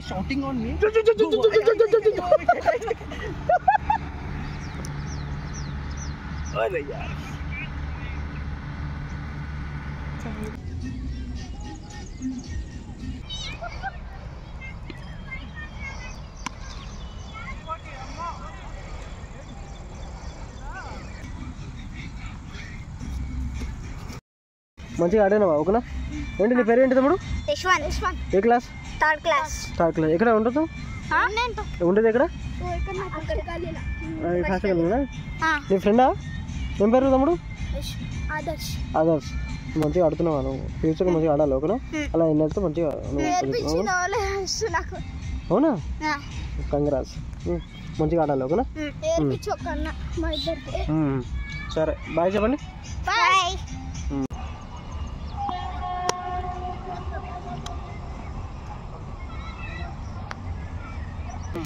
shouting on me. अरे यार మంచిగా ఆడానవా ఓకేనా ఏంటి నీ పేరు ఏంటి తమ్ముడు యశ్వంత్ ఏ క్లాస్ థర్డ్ క్లాస్ ఎక్కడ ఉండదు ఉండేది ఎక్కడ హాస్టల్ నీ ఫ్రెండా ఏం పేరు తమ్ముడు ఆదర్శ్ మంచిగా ఆడుతున్నావా నువ్వు ఫ్యూచర్ మంచిగా ఆడాలి ఓకేనా అలా ఎన్ని వెళ్తే మంచిగా అవునా కంగ్రాట్స్ మంచిగా ఆడాలి ఓకేనా సరే బాయ్ చెప్పండి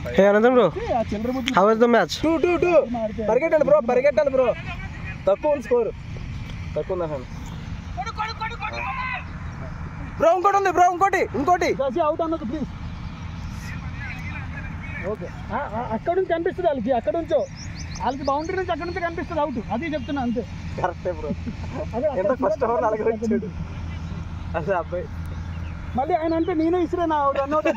Hey Anandam bro, how was the match? 2-2. పరిగెట్టాలి bro తక్కువ స్కోర్ తక్కువ బ్రో ఇంకోటి అవుట్ అన్నది ప్లీజ్ ఓకే అక్కడ నుంచి కనిపిస్తుంది వాళ్ళకి అక్కడ నుంచో వాళ్ళకి బౌండరీ నుంచి అక్కడ నుంచి కనిపిస్తుంది అవుట్ అది చెప్తున్నా అంతే కరెక్టే బ్రో ఎంత ఫస్ట్ ఓవర్ అలాగే వచ్చాడు అదే అబ్బాయి మళ్ళీ ఆయన అంటే నేనే ఇసిరే నా రన్ అవుట్